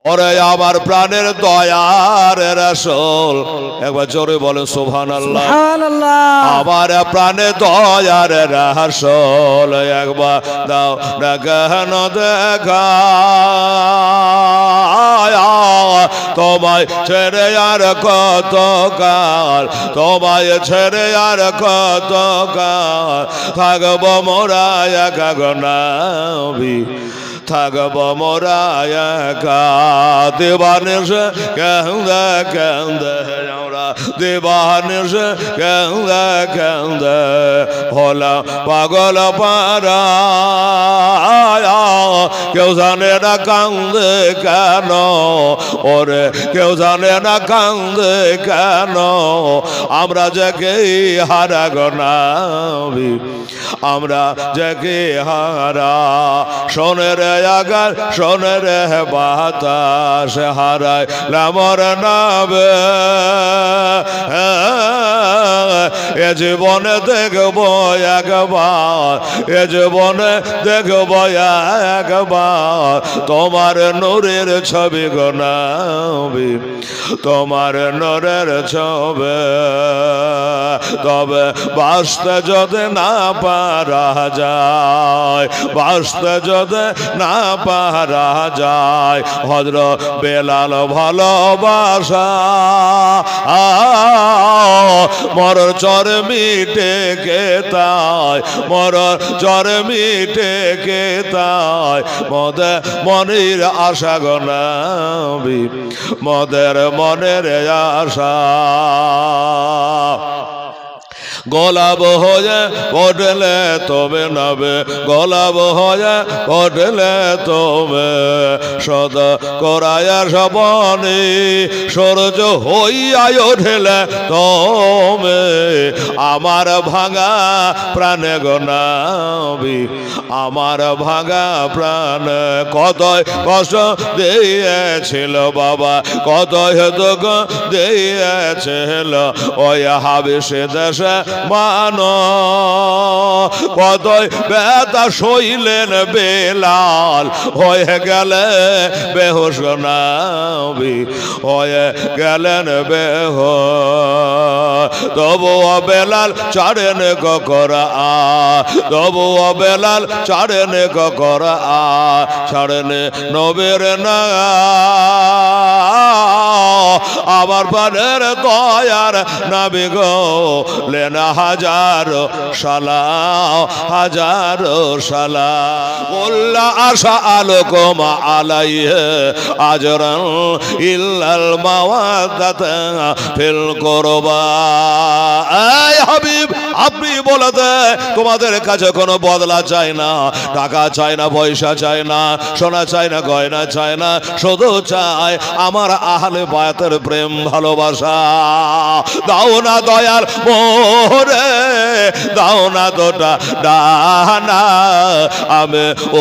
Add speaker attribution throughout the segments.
Speaker 1: ওরে আমার প্রাণের দয়ার রাসূল একবার জোরে বলেন সুবহানাল্লাহ
Speaker 2: সুবহানাল্লাহ।
Speaker 1: আমার প্রাণের দয়ার রাসূল একবার দাও না কেন দেখা তোমায় ছেড়ে আর কত কাল তোমায় ছেড়ে আর কত কাল থাকব মোরা একা গো নবী থাকব মোরা একা দেবানিশে কান্দে কান্দে আমরা দেবানিশে কান্দে কান্দে হলাম পাগল পারা কেউ জানে না কান্দে কেন ওরে কেউ জানে না কান্দে কেন আমরা যাকে হারা গো নবী আমরা যাকে হারা শোনে রে আগার শোনে রে বাতাস হারাই লামর নাবে এ জীবনে দেখবো একবার এ জীবনে দেখবো একবার তোমার নূরের ছবি গো নবী তোমার নূরের ছবি তবে বাঁচতে যদি না পারা যায় বাঁচতে যদি না পারা যায় হযরত বেলাল ভালোবাসা মরর চর মিটে কে তাই মরর চর মিটে কে তাই মদে মনের আশা গো নবী মদের মনের আশা গোলাপ হয়ে পড়লে তবে নবে গোলাপ হয়ে পড়লে তবে সদা করায়া সবনে সূর্য হইয়া ওঠেলে তবে আমার ভাঙা প্রাণে গো নবী আমার ভাঙা প্রাণ কত কষ্ট দিয়েছিল বাবা কত দুঃখ দিয়েছিল ওই হাবেশে দেশে মানো কতই ব্যথা সইলেন বেলাল হয়ে গেলে বেহুশ নবী হয়ে গেলেন বেহুশ তবুও বেলাল ছাড়েন করা তবুও বেলাল ছাড়েন করা ছাড়েন নবীর না আমার প্রাণের দয়ার নবী গো লেনা হাজারো সালাম হাজারো সালাম উল্লা আশা আলোকম আলাইহি আজরান ইল্লাল মাওয়াদাতা ফিল কুরবা এই হাবিব আপনি বলে দে তোমাদের কাছে কোনো বদলা চাই না টাকা চাই না পয়সা চাই না সোনা চাই না গয়না চাই না শুধু চাই আমার আহলে বায়াতের প্রেম ভালোবাসা দাও না দয়াল মোরে দাও না দুটা ডানা আমি ও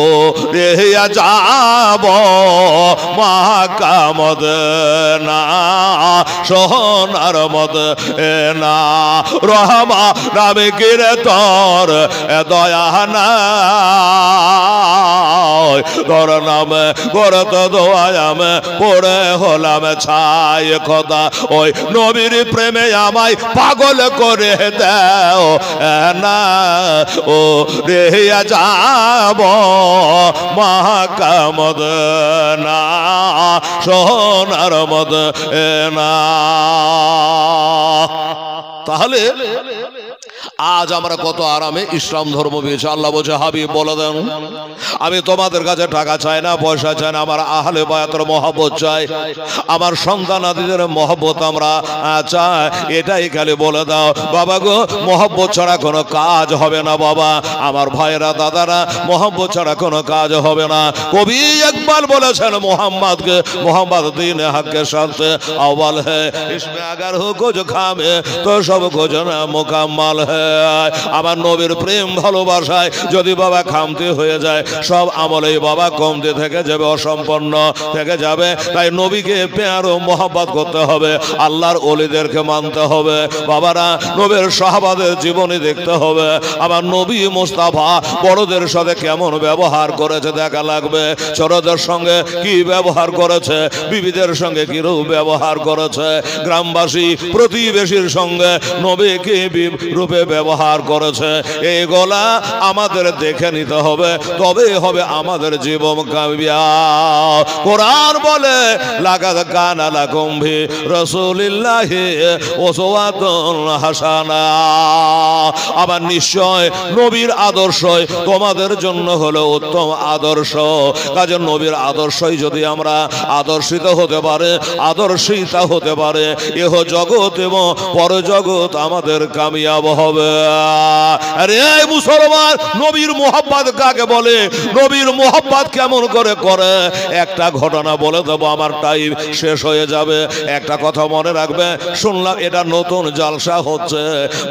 Speaker 1: রেহিয়া যাব মক্কা মদিনা সোনার মদিনা রহমা নামে কিরে তোর দয়া নাই তোর নামে করত দোয়ামে পড়ে হলাম ছাই খোদা ওই নবীর প্রেমে আমায় পাগল করে দাও না ও রেহিয়া যাব মক্কা মদিনা সোনার মদিনা তাহলে আজ আমরা কত আরামে ইসলাম ধর্ম পেয়েছি আল্লাহ বলছে হাবিব বলে দেন আমি তোমাদের কাছে টাকা চাই না পয়সা চাই না আমার আহলে বায়াতের মহব্বত চাই আমার সন্তানাদিদের মহব্বত আমরা চাই এটাই খালি বলে দাও বাবা গো মহব্বত ছাড়া কোনো কাজ হবে না বাবা আমার ভাইরা দাদারা মহব্বত ছাড়া কোনো কাজ হবে না কবি ইকবাল বলেছেন মোহাম্মদকে মোহাম্মদ দিন হকের সাথে আওয়াল है इसमें अगर हो कुछ खामे तो सब कुछ ना मुकम्मल है আমার নবীর প্রেম ভালোবাসায় যদি বাবা খামতি হয়ে যায়, সব আমলেই বাবা কমতে থেকে যাবে, অসম্পন্ন থেকে যাবে। তাই নবীকে প্যার ও মহব্বত করতে হবে, আল্লাহর ওলিদেরকে মানতে হবে বাবারা, নবীর সাহাবাদের জীবনী দেখতে হবে। আমার নবী মুস্তাফা বড়দের সাথে কেমন ব্যবহার করেছে দেখা লাগবে, ছোটদের সঙ্গে কি ব্যবহার করেছে, বিবিদের সঙ্গে কি ব্যবহার করেছে, গ্রামবাসী প্রতিবেশীর সঙ্গে নবী কি রূপে ব্যবহার করেছে, এইগুলা আমাদের দেখে নিতে হবে, তবে হবে আমাদের জীবন কামিয়াব। কোরআন বলে লাকাদ কানা লাকুম ফি রাসূলিল্লাহি উসওয়াতুন হাসানা, আবার নিশ্চয় নবীর আদর্শই তোমাদের জন্য হলো উত্তম আদর্শ। কাজে নবীর আদর্শই যদি আমরা আদর্শিত হতে পারে, আদর্শিতা হতে পারে, এহ জগৎ এবং পরজগৎ আমাদের কামিয়াব হবে। আরে মুসলমান, নবীর মোহাব্বত কাকে বলে, নবীর মোহাব্বত কেমন করে করে, একটা ঘটনা বলে দেবো, আমার টাইম শেষ হয়ে যাবে। একটা কথা মনে রাখবে, শুনলাম এটা নতুন জালসা হচ্ছে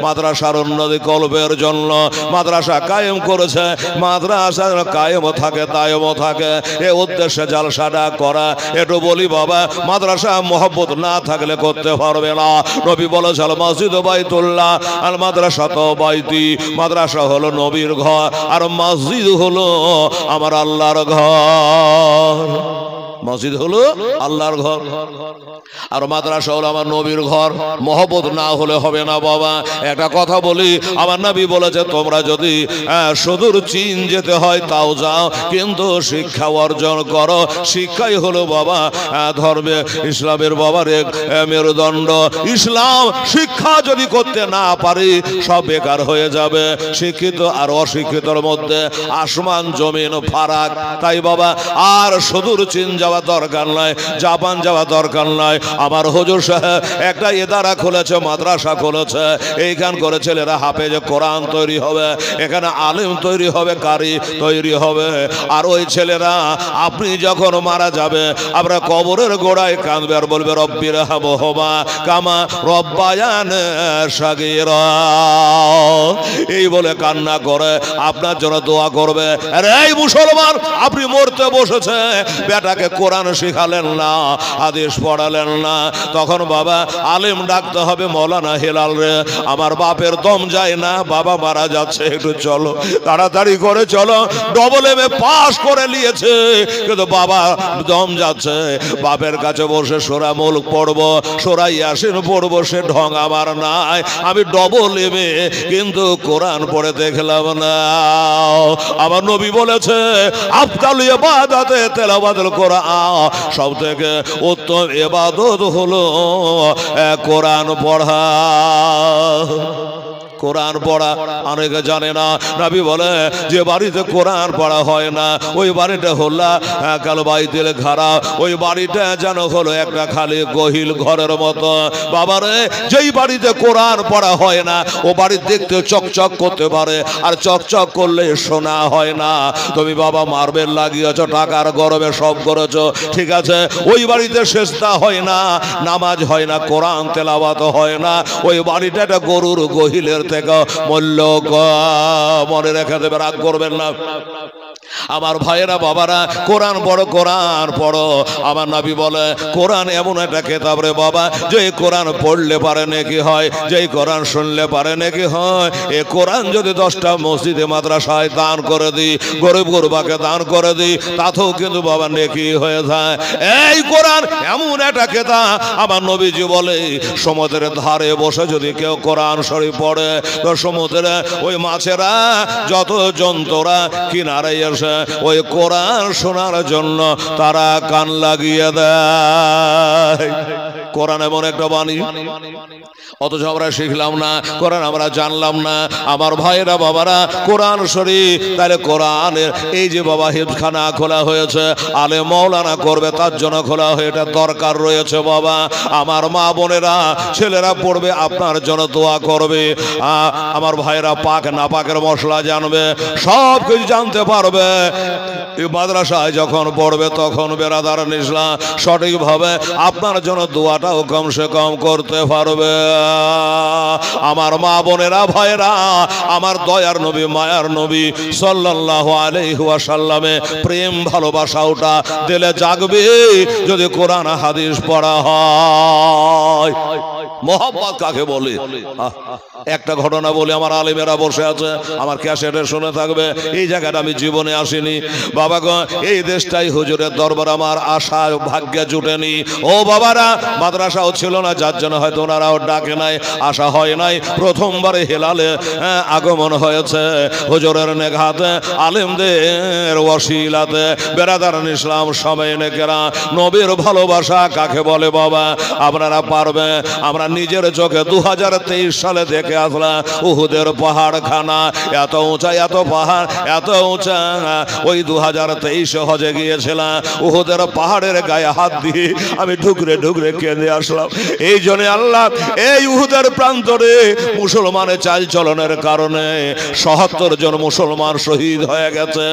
Speaker 1: মাদ্রাসার উন্নতি কল্পের জন্য, মাদ্রাসা কায়েম করেছে, মাদ্রাসা কায়েম থাকে দায়েম থাকে, এ উদ্দেশ্যে জালসাটা করা। একটু বলি বাবা, মাদ্রাসা মোহাব্বত না থাকলে করতে পারবে না। নবী বলেছেন মসজিদ বাইতুল্লাহ আর মাদ্রাসা তো বাইতি, মাদ্রাসা হলো নবীর ঘর আর মসজিদ হলো আমার আল্লাহর ঘর, মসজিদ হলো আল্লাহর ঘর আর মাদ্রাসা হলো আমার নবীর ঘর। মহব্বত না হলে হবে না বাবা। একটা কথা বলি, আমার নবী বলেছে তোমরা যদি সুদূর চীন যেতে হয় তাও যাও, কিন্তু শিক্ষা অর্জন করো। শিক্ষাই হলো বাবা ধর্মে ইসলামের বাবার এক মেরুদণ্ড। ইসলাম শিক্ষা যদি করতে না পারি সব বেকার হয়ে যাবে। শিক্ষিত আর অশিক্ষিতর মধ্যে আসমান জমিন ফারাক। তাই বাবা আর সুদূর চীন যাওয়া দরকার নাই, জাপান যাওয়া দরকার নাই। আমার হুজুর সাহেব একটা ইদারা খুলেছে, মাদ্রাসা খুলেছে, এইখান করে ছেলেরা হাফেজ কোরআন তৈরি হবে, এখানে আলেম তৈরি হবে, কারি তৈরি হবে। আর ওই ছেলেরা আপনি যখন মারা যাবে আমরা কবরের গোড়ায় কাঁদবে আর বলবে রব্বির হামহুমা কামা রব্বায়ানি সাগীরা, এই বলে কান্না করে আপনার জন্য দোয়া করবে। আরে এই মুসলমান, আপনি মরতে বসেছে, বেটাকে কোরআন শিখালেন না, হাদিস পড়ালেন না, তখন বাবা আলেম ডাকতে হবে, মৌলানা হেলাল রে আমার বাপের দম যায় না, বাবা মারা যাচ্ছে, একটু চলো, তাড়াতাড়ি করে চলো। ডবল এম এ পাস করে নিয়েছে কিন্তু বাবা দম যাচ্ছে। বাপের কাছে বসে সূরা মুলক পড়বো, সূরা ইয়াসিন পড়বো, সে ঢং আমার নাই। আমি ডবল এম এ কিন্তু কোরআন পড়ে দেখলাম না। আমার নবী বলেছে আফদাল ইবাদাতে তেলাওয়াতুল কোরআন, সব থেকে উত্তম ইবাদত হলো কোরআন পড়া। কোরআন পড়া অনেকে জানে না। নবী বলে যে বাড়িতে কোরআন পড়া হয় না ওই বাড়িটা হলো কাল বাইতুল খারা, ওই বাড়িটা যেন হলো একটা খালি গহিল ঘরের মতো। বাবারে যেই বাড়িতে কোরআন পড়া হয় না ও বাড়ি দেখতে চকচক করতে পারে, আর চকচক করলে শোনা হয় না। তুমি বাবা মার্বেল লাগিয়েছো, টাকার গরমে সব করেছো, ঠিক আছে, ওই বাড়িতে সেজদা হয় না, নামাজ হয় না, কোরআন তেলাওয়াত হয় না, ওই বাড়িটা একটা গরুর গহিলের থেকে মূল্য মনে রেখে দেবে, রাগ করবেন না। আমার ভাইয়েরা বাবারা, কোরআন পড়ো, কোরআন পড়ো। আমার নবী বলে কোরআন এমন একটা কিতাব রে বাবা, যে কোরআন পড়লে পারে নেকি হয়, যে কোরআন শুনলে পারে নেকি হয়। এই কোরআন যদি 10টা মসজিদে মাদ্রাসায় দান করে দিই, গরিব গুরবাকে দান করে দিই, তাতেও কিন্তু বাবা নেকি হয়ে যায়। এই কোরআন এমন একটা কিতাব, আমার নবীজি বলে সমুদ্রের ধারে বসে যদি কেউ কোরআন শরীফ পড়ে তো সমুদ্রে ওই মাছেরা যত জন্তুরা কিনারে এসে ওই কোরআন শোনার জন্য তারা কান লাগিয়ে দেয়। কোরআন এমন একটা বাণী, অথচ আমরা শিখলাম না, কোরআন আমরা জানলাম না। আমার ভাইয়েরা বাবারা, কোরআন শরীফ, তাহলে কোরআনের এই যে বাবা হিফজখানা খোলা হয়েছে, আলে মৌলানা করবে তার জন্য খোলা হয়ে, এটা দরকার রয়েছে বাবা। আমার মা বোনেরা ছেলেরা পড়বে, আপনার জন্য দোয়া করবে। আমার ভাইয়েরা পাক না পাকের মশলা জানবে, সব কিছু জানতে পারবে। মাদ্রাসায় যখন পড়বে তখন বেরাদারান ইসলাম সঠিকভাবে আপনার জন্য দোয়াটাও কমসে কম করতে পারবে। আমার মা বোনেরা ভাইরা, আমার দয়ার নবী মায়ার নবী সাল্লাল্লাহু আলাইহি ওয়াসাল্লামে প্রেম ভালোবাসা ওটা দিলে জাগবে যদি কোরআন হাদিস পড়া হয়। মোহাম্মদ কাকে বলে? একটা ঘটনা বলে, আমার আলেমেরা বসে আছে, আমার ক্যাসেটে শুনে থাকবে। এই জায়গাটা আমি জীবনে আসিনি বাবা গো, এই দেশটাই হুজুরের দরবার আমার আশা ভাগ্যে জুটেনি। ও বাবারা, মাদ্রাসাও ছিল না, যার জন্য হয়তো ওনারাও ডাকে নাই, আশা হয় নাই। প্রথমবারে হেলালে আগমন হয়েছে হুজুরের নেঘাতে, আলেমদের ওয়াসিলাতে, বেরাদারান ইসলাম সবাই নেকেরা। নবীর ভালোবাসা কাকে বলে বাবা? আপনারা পারবে? আমরা নিজের চোখে 2023 সালে দেখে আসলাম উহুদের পাহাড় খানা, এত উঁচা, এত পাহাড়, এত উঁচা। ওই 2023 হজে গিয়েছিলাম, উহুদের পাহাড়ের গায়ে হাত দিয়ে আমি ঢুকরে ঢুকরে কেঁদে আসলাম। এই জন্য আল্লাহ এই উহুদের প্রান্তরে মুসলমানের চাল চলনের কারণে ৭৭ জন মুসলমান শহীদ হয়ে গেছে।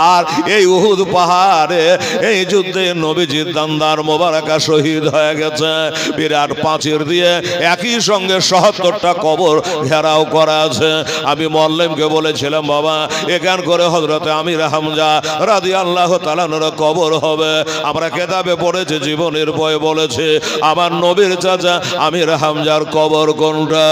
Speaker 1: আর এই উহুদ পাহাড়ে এই যুদ্ধে নবীজির দান্দার মোবারকা শহীদ হয়ে গেছে। বিরাট পাঁচির দিয়ে একই সঙ্গে ৭৭টা কবর ঘেরাও করা আছে। আমি মোল্লেমকে বলেছিলাম, বাবা এখান করে হযরতে আমির হামজা রাদিয়াল্লাহু তাআলার কবর হবে। আমরা কিতাবে পড়েছি, জীবনের বই বলেছে, আমার নবীর চাচা আমির হামজার কবর কোনটা?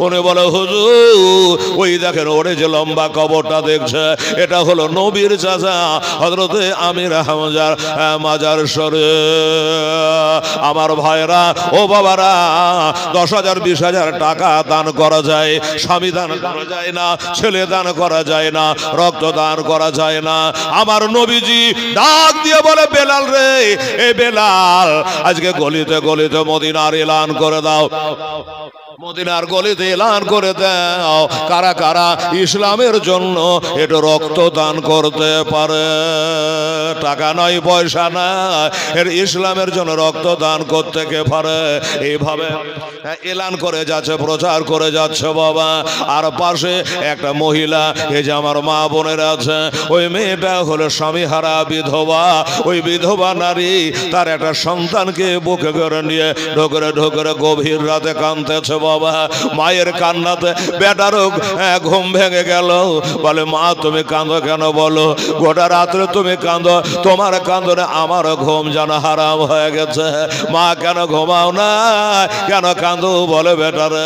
Speaker 1: উনি বলে, হুজুর ওই দেখেন ওরে যে লম্বা কবরটা দেখছে, এটা হলো নবীর চাচা হযরতে আমির হামজার মাজার শরীফ। আমার ভাইরা, ও বাবারা, 10,000 20,000 টাকা দান করা যায়, স্বামী দান করা যায় না, ছেলে দান করা যায় না, রক্ত দান করা যায় না। আমার নবীজি ডাক দিয়ে বলে, বেলাল রে, এ বেলাল, আজকে গলিতে গলিতে মদিনার এলান করে দাও, মদিনার গলিতে এলান করে দাও, কারা কারা ইসলামের জন্য একটু রক্ত দান করতে পারে। টাকা নয়, পয়সা না, এর ইসলামের জন্য রক্ত দান করতে কে পারে? এইভাবে এলান করে যাচ্ছে, প্রচার করে যাচ্ছে বাবা। আর পাশে একটা মহিলা, এই যে আমার মা বোনের আছে, ওই মেয়েটা হলো স্বামীহারা বিধবা। ওই বিধবা নারী তার একটা সন্তানকে বুকে করে নিয়ে ঢোকরে ঢোকরে গভীর রাতে কাঁদতেছে বাবা। মায়ের কান্নাতে বেটারও ঘুম ভেঙে গেল। বলে, মা তুমি কাঁদো কেন বলো? গোটা রাত্রে তুমি কাঁদো, তোমার কাঁদনে আমার ঘুম যেন হারাম হয়ে গেছে। মা কেন ঘুমাও না, কেন কাঁদো? বলে, বেটারে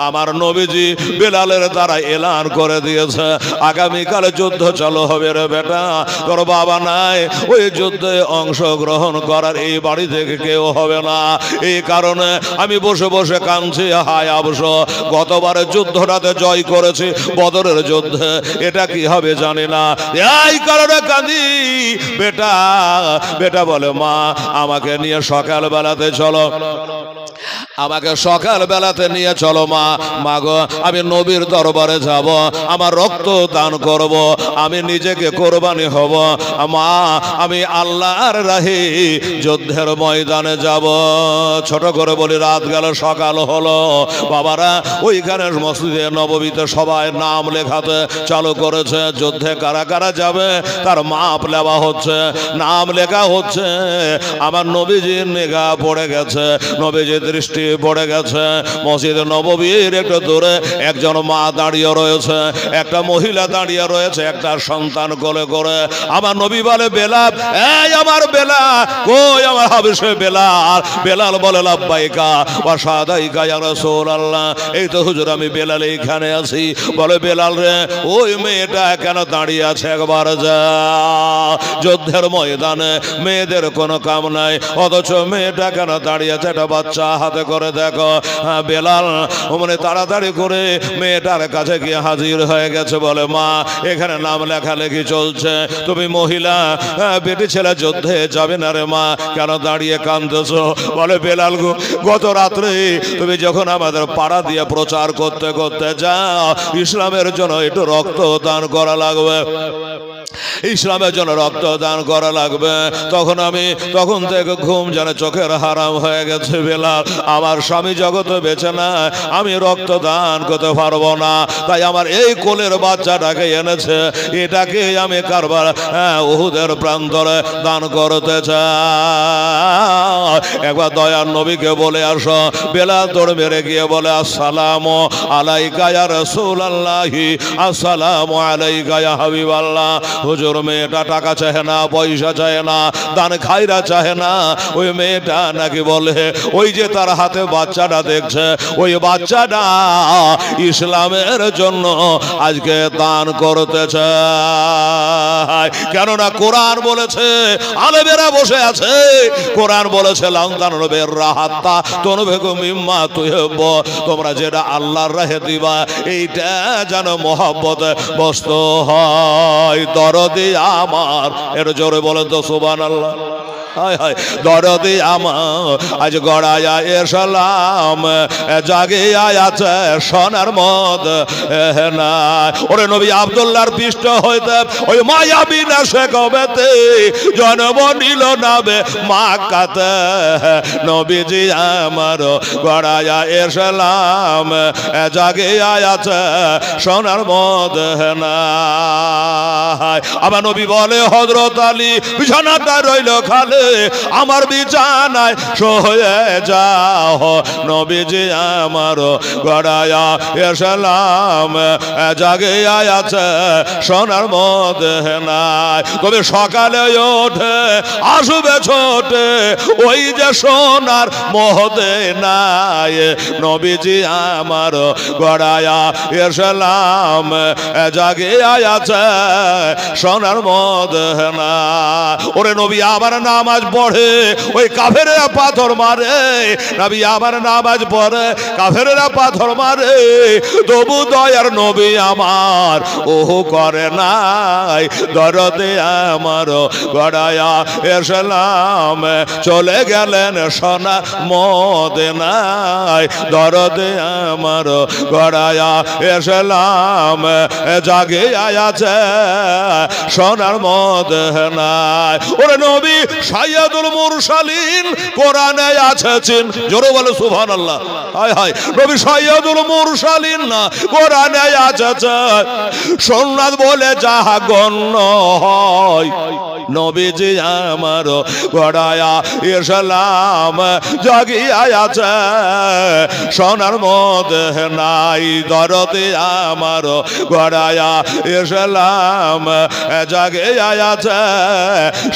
Speaker 1: আমার নবীজি বেলালের দ্বারা এলান করে দিয়েছে আগামীকাল যুদ্ধ চালু হবে রে বেটা, তোর বাবা নাই, ওই যুদ্ধে অংশগ্রহণ করার এই বাড়ি থেকে কেউ হবে না। এই কারণে আমি বসে বসে কাঁদছি, হায় আবশ, গতবারের যুদ্ধটাতে জয় করেছি, বদরের যুদ্ধে এটা কি হবে জানি না, এই কারণে কাঁদি। বেটা বেটা বলে, মা আমাকে নিয়ে সকাল বেলাতে চলো, আমাকে সকাল বেলাতে নিয়ে চলো মা। মাগো, আমি নবীর দরবারে যাব, আমার রক্ত দান করব, আমি নিজেকে কোরবানি হব। মা আমি আল্লাহর রাহে যুদ্ধের ময়দানে যাব। ছোট করে বলি, রাত গেল, সকাল হলো। বাবারা ওইখানে মসজিদে নববীতে সবাই নাম লেখাতে চালু করেছে। যুদ্ধে কারা কারা যাবে তার মাপ লেওয়া হচ্ছে, নাম লেখা হচ্ছে। আমার নবীজির নিগাহ পড়ে গেছে, নবীজির দৃষ্টি পড়ে গেছে। মসজিদ নববীর একটু দূরে একজন মা দাঁড়িয়ে রয়েছে, একটা মহিলা দাঁড়িয়ে রয়েছে, একটা সন্তান কোলে করে। আমার নবী বলে, বেলাল, এই আমার বেলাল কই? আমার হাবিসে বেলাল। বেলাল বলে, লাব্বাইকা ওয়া সাদাইকা ইয়া রাসূলুল্লাহ। এই তো হুজুর, আমি বেলাল এইখানে আছি। বলে, বেলাল রে, ওই মেয়েটা কেন দাঁড়িয়ে আছে? একবার যা, যুদ্ধের ময়দানে মেয়েদের কোনো কাম নাই, অথচ মেয়েটা কেন দাঁড়িয়ে আছে? একটা বাচ্চা হাতে করে দেখো। বেলাল মানে তাড়াতাড়ি করে মেয়েটার কাছে গিয়ে হাজির হয়ে গেছে। বলে, মা এখানে নাম লেখালেখি চলছে, তুমি মহিলা, বেটি ছেলে যুদ্ধে যাবে না রে মা, কেন দাঁড়িয়ে কাঁদতেছো? বলে, বেলাল গো, গত রাত্রে তুমি যখন আমাদের পাড়া দিয়ে প্রচার করতে করতে যাও, ইসলামের জন্য একটু রক্ত দান করা লাগবে, ইসলামের জন্য রক্ত দান করা লাগবে, তখন থেকে ঘুম যেন চোখের হারাম হয়ে গেছে। বেলাল আমার স্বামী জগতে বেঁচে না, আমি রক্ত দান করতে পারবো না, তাই আমার এই কোলের বাচ্চাটাকে এনেছে, এটাকে আমি কারবার উহুদের প্রান্তরে দান করতে চাই। একবার দয়ার নবীকে বলে আসো। বেলাল দৌড় মেরে গিয়ে বলে আসসালামু আলাইকা ইয়া রাসূলুল্লাহি, আসসালামু আলাইকা ইয়া হাবিবাল্লাহ। হুজুর মেয়েটা টাকা চায় না, পয়সা চায় না, দান খায়রা চায় না। ওই মেয়েটা নাকি বলে ওই যে তার হাতে বাচ্চাটা দেখছে, ওই বাচ্চাটা ইসলামের জন্য আজকে দান করতে চায়। কেননা কোরআন বলেছে, আলেমেরা বসে আছে, কোরআন বলেছে লান্তানুল বিররা হাত্তা তুনফিকু মিম্মা তুহিব্বু, তোমরা যেটা আল্লাহর রাহে দিবা এইটা যেন মহব্বত বস্তু হয়। দরদি আমার, এর জোরে বলেন তো সুবহানাল্লাহ। হায় হায় দরদি আমার আজ গড়াইয়া এসলাম, জাগিয়া আছে সোনার মদ না। ওরে নবী আব্দুল্লাহর পৃষ্ঠ হইতে ওই মায়াবী না সে কবেতে জন্ম নিল নাবে মাক্কাতে, নবীজি আমার গড়াইয়া এসলাম, জাগিয়া আছে সোনার মদ না। আমার নবী বলে হযরত আলী বিছানাটা রইল খালি, আমার বিছানায় শুয়ে যাও, নবীজি আমার গড়াইয়া এসলাম, জাগিয়া আছে সোনার মধ্যে নাই। তবে সকালে ওঠে আসবে ছোটে ওই যে সোনার মধ্যে নাই, নবীজি আমার গড়াইয়া এসলাম, জাগিয়া আছে সোনার মধ্যে নাই। ওরে নবী আবার নামাজ পড়ে ওই কাফেরেরা পাথর মারে, নবী আবার নামাজ পড়ে কাফেরেরা পাথর মারে, তবু দয়ার নবী আমার ওহু করে নাই। দরদে আমার গড়াইয়া এসলাম, চলে গেলেন সোনা মদিনায়, দরদে আমার গড়াইয়া এসলাম, জাগিয়া আছে সোনার মদিনায়। ওরে নবী সাইয়্যিদুল মুরসালিন, কোরআনে আছে চিন, জোরে বলে সুবহানাল্লাহ। হায় হায় নবী সাইয়্যিদুল মুরসালিন না, কোরআনে আছে সুন্নাত বলে যাহা গণ্য হয়, নবীজি আমার গড়াইয়া এসলাম, জাগিয়া আছে সোনার মধ্যে নাই, দরদে আমার গড়াইয়া এসলাম, জাগিয়া আছে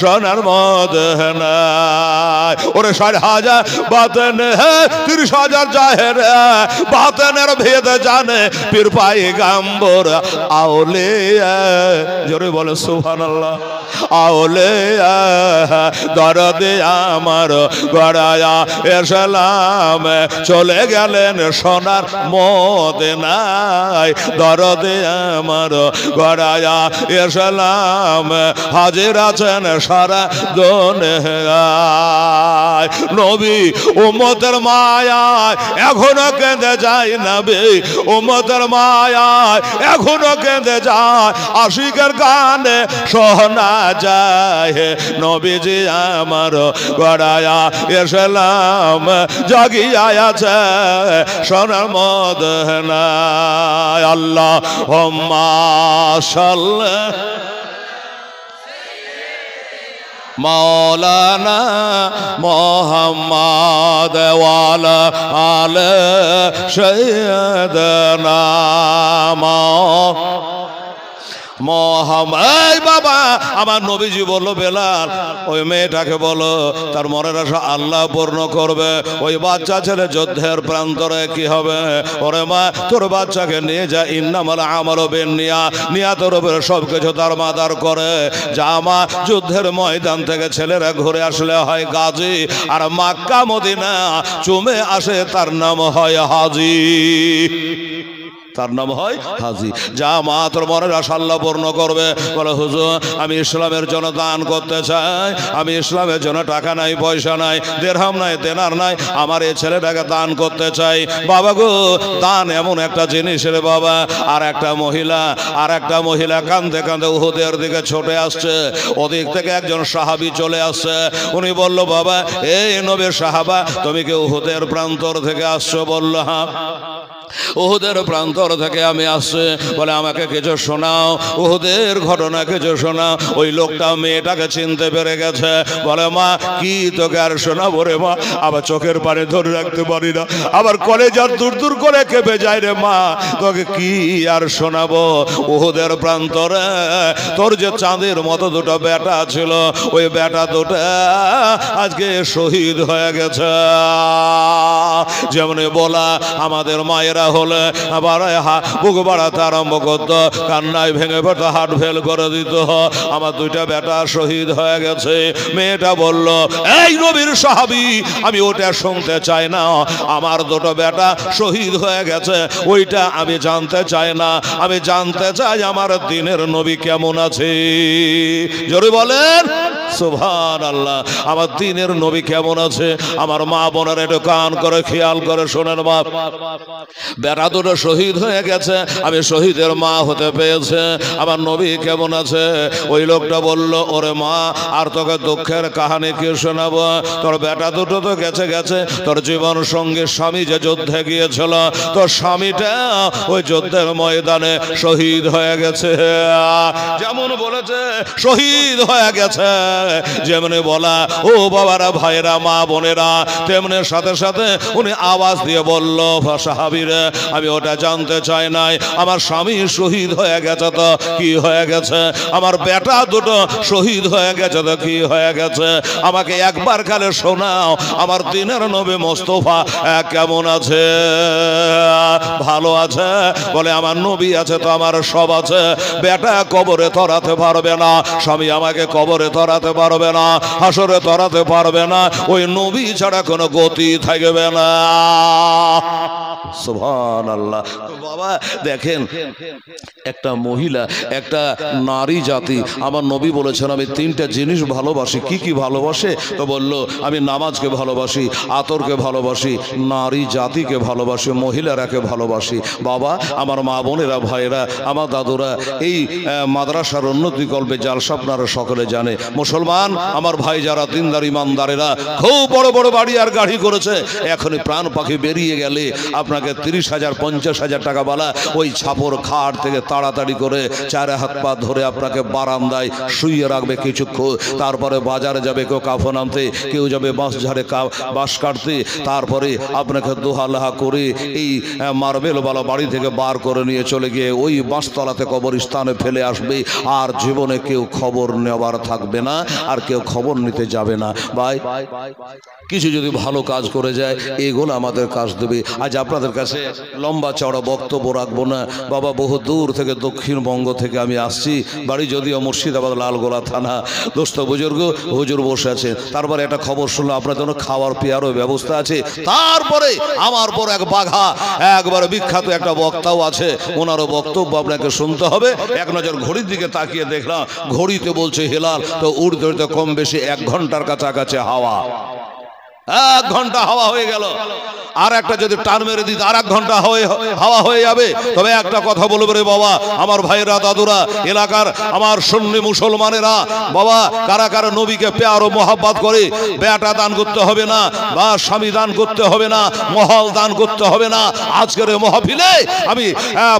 Speaker 1: সোনার মধ্যে নাই। ওরে 60,000 বাতেন 30,000 জাহের, বাতেনের ভেদ জানে পীর পায়গাম্বর আউলিয়া, জোরে বলে সুবহানাল্লাহ। আউলিয়া দরদে আমার গড়াইয়া এসলাম, চলে গেলেন সোনার মদিনায়, দরদে আমার গড়াইয়া এসলাম, হাজির আছেন সারা দুনিয়ায়। নবী উম্মতের মায়ায় এখনো কেঁদে যায়, নবী উম্মতের মায়ায় এখনো কেঁদে যায়, আশিকের গানে শোনা যায়, নবীজি আমার গড়াইয়া এসলাম, জাগিয়া আছে সোনার মদিনায়। আল্লাহুম্মা সাল্লি মৌলানা মোহাম্মদ ওয়ালা আলে সাইয়্যিদানা মোহাম্মদ। বাবা আমার নবীজি বলল বেলাল ওই মেয়েটাকে বলো তার মনের আশা আল্লাহ পূর্ণ করবে, ওই বাচ্চা ছেলে যুদ্ধের প্রান্তরে কি হবে, ওরে মা তোর বাচ্চাকে নিয়ে যা, ইন্নামাল আমালু বিন্নিয়াত, নিয়াতের উপরে সবকিছু তার মাদার করে। যা মা যুদ্ধের ময়দান থেকে ছেলেরা ঘুরে আসলে হয় গাজী, আর মক্কা মদিনা চুমে আসে তার নাম হয় হাজী। তার নাম হয় হাজি। যা মা তোর মনের আশা আল্লাহ পূর্ণ করবে। বলে হুজুর আমি ইসলামের জন্য দান করতে চাই, আমি ইসলামের জন্য টাকা নাই, পয়সা নাই, দিরহাম নাই, দেনার নাই, আমার এই ছেলেটাকে দান করতে চাই। বাবা গো, দান এমন একটা জিনিস রে বাবা। আর একটা মহিলা কাঁদতে কাঁদতে উহুদের দিকে ছুটে আসছে। ওদিক থেকে একজন সাহাবী চলে আসছে। উনি বলল, বাবা এই নবীর সাহাবা, তুমি কি উহুদের প্রান্তর থেকে আসছো? বলল হ্যাঁ, উহুদের প্রান্তর থেকে আমি আসছি। বলে আমাকে কিছু শোনাও, উহুদের ঘটনা কিছু শোনাও। ওই লোকটা মেয়েটাকে চিনতে পেরে গেছে। বলে মা কি তোকে আর শোনাবো রে মা, আবার চোখের পানি ধরে রাখতে পারি না, আবার কলেজার দূর দূর করে কেঁপে যায় রে মা, তোকে কি আর শোনাবো। উহুদের প্রান্তরে তোর যে চাঁদের মতো দুটো বেটা ছিল, ওই বেটা দুটো আজকে শহীদ হয়ে গেছে। যেমন বলা আমাদের মায়েরা হলে আবার বুক বাড়াতে আরম্ভ করতো, কান্নায় ভেঙে পড়তো, হার্ট ফেল করে দিত। আমার দুইটা বেটা শহীদ হয়ে গেছে। মেয়েটা বলল, এই নবীর সাহাবী, আমি ওটা শুনতে চাই না, আমার দুটো বেটা শহীদ হয়ে গেছে ওইটা আমি জানতে চাই না, আমি জানতে চাই আমার দিনের নবী কেমন আছে। জোরে বলেন সুবহানাল্লাহ। আমার দিনের নবী কেমন আছে? আমার মা বোনের একটু কান করে খেয়াল করে শোনেন মা, বেটা দুটো শহীদ হয়ে গেছে, আমি শহীদের মা হতে পেয়েছে, আমার নবী কেমন আছে? ওই লোকটা বলল, ওরে মা আর তোকে দুঃখের কাহিনী কি শোনাবো, তোর বেটা দুটো তো গেছে, তোর জীবন সঙ্গে স্বামী যে যুদ্ধে গিয়েছিল, তোর স্বামীটা ওই যুদ্ধের ময়দানে শহীদ হয়ে গেছে। যেমন বলেছে শহীদ হয়ে গেছে, যেমনি বলা ও বাবারা, ভাইরা, মা বোনেরা, তেমনি সাথে সাথে উনি আওয়াজ দিয়ে বলল, সাহাবীরা আমি ওটা জানতে চাই নাই, আমার স্বামী শহীদ হয়ে গেছে তো কি হয়ে গেছে, আমার বেটা দুটো শহীদ হয়ে গেছে তো কি হয়ে গেছে, আমাকে একবার খালি শোনাও, আমার দিনের নবী মোস্তফা কেমন আছে? ভালো আছে? বলে আমার নবী আছে তো আমার সব আছে। বেটা কবরে তরাতে পারবে না, স্বামী আমাকে কবরে তরাতে পারবে না, হাসরে তরাতে পারবে না, ওই নবী ছাড়া কোনো গতি থাকবে না। সুবহানাল্লাহ। বাবা দেখেন, একটা মহিলা, একটা নারী জাতি, আমার নবী বলেছেন আমি তিনটা জিনিস ভালোবাসি। কি কি ভালোবাসে? তো বলল আমি নামাজকে ভালোবাসি, আতরকে ভালোবাসি, নারী জাতিকে ভালোবাসি, মহিলারাকে ভালোবাসি। বাবা আমার মা বোনেরা, ভাইরা, আমার দাদুরা, এই মাদ্রাসার উন্নতি কল্পে জালসা আপনারা সকলে জানে। মুসলমান আমার ভাই যারা দিনদার ইমানদারেরা খুব বড় বড় বাড়ি আর গাড়ি করেছে, এখনই প্রাণ পাখি বেরিয়ে গেলে আপনাকে 30,000 50,000 টাকা বালা ওই ছাপর খাট থেকে তাড়াতাড়ি করে 4 হাত পা ধরে আপনাকে বারান্দায় শুইয়ে রাখবে কিছুক্ষণ, তারপরে বাজারে যাবে কেউ কাফন আনতে, কেউ যাবে বাঁশ ঝাড়ে বাঁশ কাটতে, তারপরে আপনাকে দোহালাহা করে এই মার্বেলওয়ালা বাড়ি থেকে বার করে নিয়ে চলে গিয়ে ওই বাঁশতলাতে কবরস্থানে ফেলে আসবে। আর জীবনে কেউ খবর নেওয়ার থাকবে না, আর কেউ খবর নিতে যাবে না। ভাই কিছু যদি ভালো কাজ করে যায় এগুলো আমাদের কাজ দেবে। আজ আপনাদের কাছে লম্বা চড়া বক্তব্য রাখবো না। বাবা বহু দূর থেকে দক্ষিণবঙ্গ থেকে আমি আসছি, বাড়ি যদিও মুর্শিদাবাদ লালগোলা থানা। দোস্ত বুজুর্গ হুজুর বসে আছে, তারপরে একটা খবর শুনলো আপনার জন্য খাওয়ার পেয়ারও ব্যবস্থা আছে। তারপরে আমার পর এক বাঘা একবার বিখ্যাত একটা বক্তাও আছে, ওনারও বক্তব্য আপনাকে শুনতে হবে। এক নজর ঘড়ির দিকে তাকিয়ে দেখলাম ঘড়িতে বলছে হেলাল, তো উড়তে উড়তে কম বেশি 1 ঘন্টার কাছাকাছি হাওয়া, 1 ঘন্টা হাওয়া হয়ে গেল। আর একটা যদি টান মেরে দিত আর 1 ঘন্টা হাওয়া হয়ে যাবে। তবে একটা কথা বলবো রে বাবা, আমার ভাইরা, দাদুরা, এলাকার আমার সুন্নি মুসলমানেরা, বাবা কারা কারা নবীকে প্যার ও মোহাব্বত করে, বেটা দান করতে হবে না, বা স্বামী দান করতে হবে না, মহল দান করতে হবে না। আজকের মাহফিলে আমি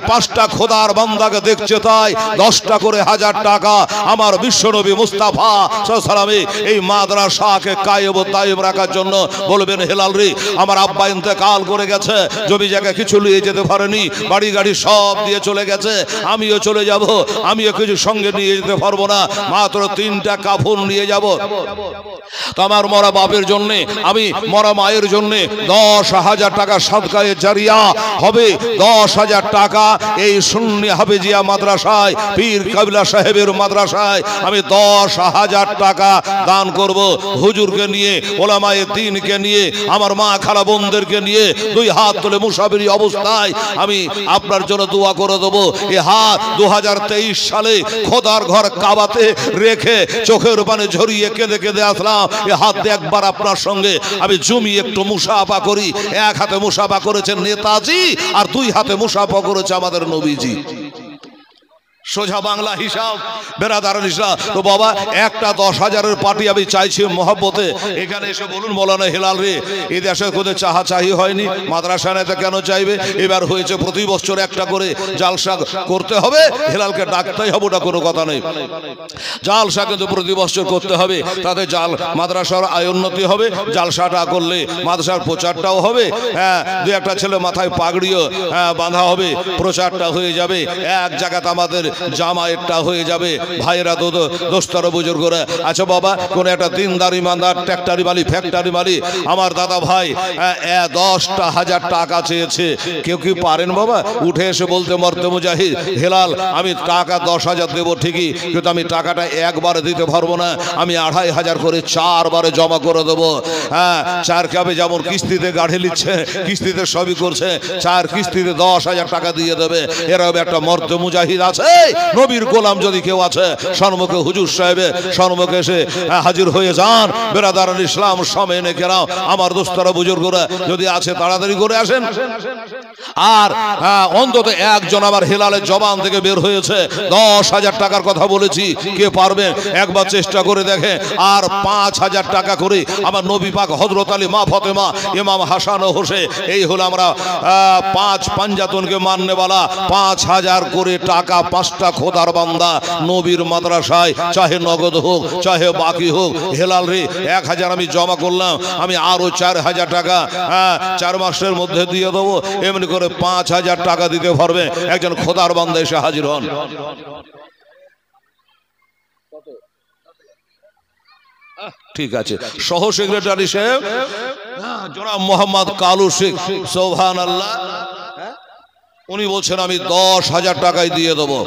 Speaker 1: 5টা খোদার বান্দাকে দেখতে তাই 10টা করে 1000 টাকা আমার বিশ্বনবী মুস্তাফা সাল্লাল্লাহু আলাইহি এই মাদ্রাসাকে কায়েম ও দায়েম রাখার জন্য বলবেন হেলাল রে, আমার আব্বা ইন্তেকাল করে গেছে, জমি জায়গা কিছু নিয়ে যেতে পারেনি, বাড়ি গাড়ি সব দিয়ে চলে গেছে, আমিও চলে যাব, আমিও কিছু সঙ্গে নিয়ে যেতে পারবো না, মাত্র 3টা কাফন নিয়ে যাব। তো আমার মরা বাপের জন্য, আমি মরা মায়ের জন্য 10,000 টাকা সাদকায়ে জারিয়া হবে। 10,000 টাকা এই সুন্নি হাফেজিয়া মাদ্রাসায়, পীর কাবিলা সাহেবের মাদ্রাসায় আমি 10,000 টাকা দান করব। হুজুরকে নিয়ে, ওলামায়ে দ্বীনকে নিয়ে, আমার মা খালা বোনদেরকে আপনাদেরকে নিয়ে দুই হাত তুলে মুসাফিরি অবস্থায় আমি আপনার জন্য দোয়া করে দেবো। এ হাত 2023 সালে খোদার ঘর কাবাতে রেখে চোখের পানি ঝরিয়ে কেঁদে কেঁদে আসলাম। এ হাত দিয়ে একবার আপনার সঙ্গে আমি জমিয়ে একটু মুসাফা করি। এক হাতে মুসাফা করেছেন নেতাজি, আর দুই হাতে মুসাফা করেছে আমাদের নবীজি। সোজা বাংলা হিসাব বেরাদারান ইসলাম। তো বাবা একটা 10,000-এর পার্টি আমি চাইছি মহব্বতে। এখানে এসে বলুন মৌলানা হেলাল রে, এই দেশে কোথাও চাহি হয়নি, মাদ্রাসা নেতা কেন চাইবে? এবার হয়েছে প্রতি বছর একটা করে জালসা করতে হবে, হেলালকে ডাকতেই হবে, ওটা কোনো কথা নেই। জালসা কিন্তু প্রতি বছর করতে হবে, তাতে জাল মাদ্রাসার আয় উন্নতি হবে। জালসাটা করলে মাদ্রাসার প্রচারটাও হবে। হ্যাঁ, দু একটা ছেলে মাথায় পাগড়িও বাঁধা হবে, প্রচারটা হয়ে যাবে। এক জায়গাতে আমাদের জামায়াতটা হয়ে যাবে। ভাইরা দোস্তর বুজুর্গরা, আচ্ছা বাবা কোন একটা দিনদার ইমানদার ট্র্যাক্টরি মালিক ফ্যাক্টরি মালিক আমার দাদা ভাই 10,000 টাকা চেয়েছে, কেউ কি পারেন বাবা? উঠে এসে বলতে মরতে মুজাহিদ হেলাল আমি টাকা 10,000 দেবো ঠিকই, কিন্তু আমি টাকাটা একবারে দিতে পারবো না, আমি 2,500 করে 4 বারে জমা করে দেবো। হ্যাঁ, 4 কাবে যেমন কিস্তিতে গাড়ি নিচ্ছে, কিস্তিতে সবই করছে, 4 কিস্তিতে 10,000 টাকা দিয়ে দেবে। এরকম একটা মরতে মুজাহিদ আছে। নবীর গোলাম যদি কেউ আছে সম্মুখে হুজুর সাহেবের সম্মুখে এসে হাজির হয়ে যান। বেরাদারান ইসলাম সামনে কেরাও আমার দোস্তরা বুজুর্গরা যদি আছে তাড়াতাড়ি করে আসেন। আর অন্তত একজন আবার হেলালের জবান থেকে বের হয়েছে 10,000 টাকার কথা বলেছি, কে পারবেন একবার চেষ্টা করে দেখে। আর 5,000 টাকা করে আমার নবী পাক হযরত আলী, মা ফাতেমা, ইমাম হাসান ও হোসেন, এই হলো আমরা 5 পাঞ্জাতনকে মাননেওয়ালা 5,000 করে টাকা 5টা খোদার বান্দা নবীর মাদ্রাসায়, চাহে নগদ হোক চাহে বাকি হোক। হেলাল রে 1,000 আমি জমা করলাম, আমি আরো 4,000 টাকা 4 মাসের মধ্যে দিয়ে দেবো। এমনি করে 5,000 টাকা দিতে পারবে একজন খোদার বান্দা এসে হাজির হন। ঠিক আছে, সহ সেক্রেটারি সাহেব জনাব মোহাম্মদ কালু শেখ, সুবহানাল্লাহ, উনি বলছেন আমি 10,000 টাকায় দিয়ে দেবো।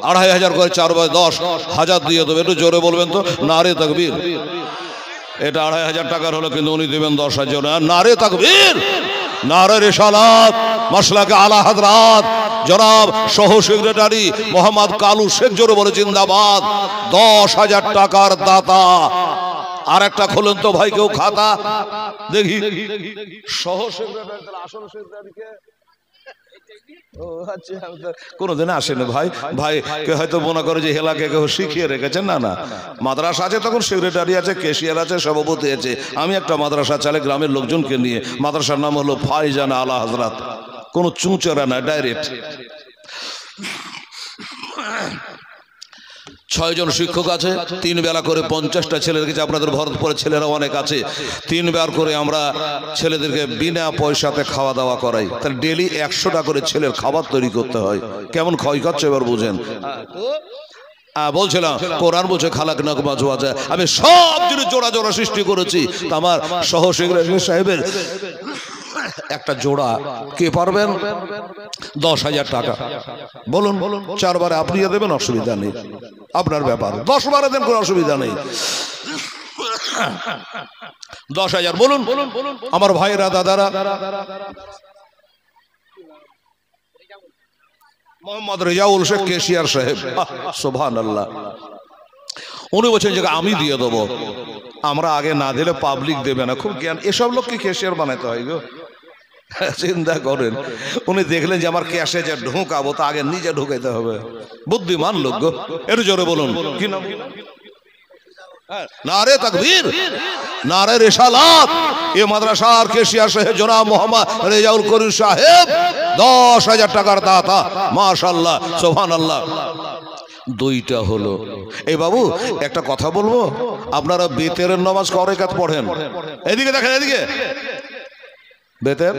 Speaker 1: 2,500 করে 4 বারে 10,000 দিয়ে দেবো। একটু জোরে বলবেন তো, নারে তাকবীর। এটা 2,500 টাকার হলো, কিন্তু উনি দেবেন 10,000। নারে তাকবীর, নারে রিসালাত, মাসলাকে আলা হযরত জনাব সহ সেক্রেটারি মোহাম্মদ কালু শেখ, জোরে বলে জিন্দাবাদ। 10,000 টাকার দাতা। আর একটা খোলেন তো ভাই কেউ খাতা দেখি। সহ সেক্রেটারি, আসল সেক্রেটারিকে কোনদিন আসেনি ভাই। ভাই কে হয়তো মনে করে যে হেলাকে কেউ শিখিয়ে রেখেছেন। না না, মাদ্রাসা আছে, তখন সেক্রেটারি আছে, ক্যাশিয়ার আছে, সভাপতি আছে। আমি একটা মাদ্রাসা চালে গ্রামের লোকজনকে নিয়ে। মাদ্রাসার নাম হলো ফাইজান আলা হযরত, কোনো চুঁচেরা না, ডাইরেক্ট। 6 জন শিক্ষক আছে, 3 বেলা করে 50টা ছেলে রেখেছে। আপনাদের ভরতপুরের ছেলেরা অনেক আছে। 3 বার করে আমরা ছেলেদেরকে বিনা পয়সাতে খাওয়া দাওয়া করাই। তাহলে ডেলি 100 টাকা করে ছেলের খাবার তৈরি করতে হয়। কেমন ক্ষয় করছে এবার বুঝেন। বলছিলাম কোরআন বলছে খালাকনাকুম আজওয়াজা, আমি সব জিনিস জোড়া জোড়া সৃষ্টি করেছি। আমার সহ সেক্রেটারি সাহেবের একটা জোড়া কে পারবেন? 10,000 টাকা। বলুন 4 বারে আপনি দেবেন, অসুবিধা নেই, আপনার ব্যাপার। 10 বারে দেন, কোনো অসুবিধা নেই। 10,000 বলুন আমার ভাইরা দাদারা। মোহাম্মদ রেজাউল শেখ কেশিয়ার সাহেব, সুবহানাল্লাহ, উনি বলছেন যে আমি দিয়ে দেবো। আমরা আগে না দিলে পাবলিক দেবে না, খুব জ্ঞান। এসব লোককে কেশিয়ার বানাতে হয় গো, চিন্তা করেন। উনি দেখলেন যে আমার ক্যাশে যে ঢুকাবো, তা আগে নিজে ঢুকাইতে হবে। বুদ্ধিমান লোক গো। এর জোরে বলুন কি নাম? নারে তাকবীর, নারে রিসালাত। এই মাদ্রাসার কেশিয়ার সাহেব জনাব মোহাম্মদ রেজাউল করিম সাহেব 10,000 টাকার দাতা। মাশাআল্লাহ, সুবহানাল্লাহ। 2টা হলো। এই বাবু একটা কথা বলবো, আপনারা বেতেরের নামাজ ক রাকাত পড়েন? এদিকে দেখেন, এদিকে। বেতের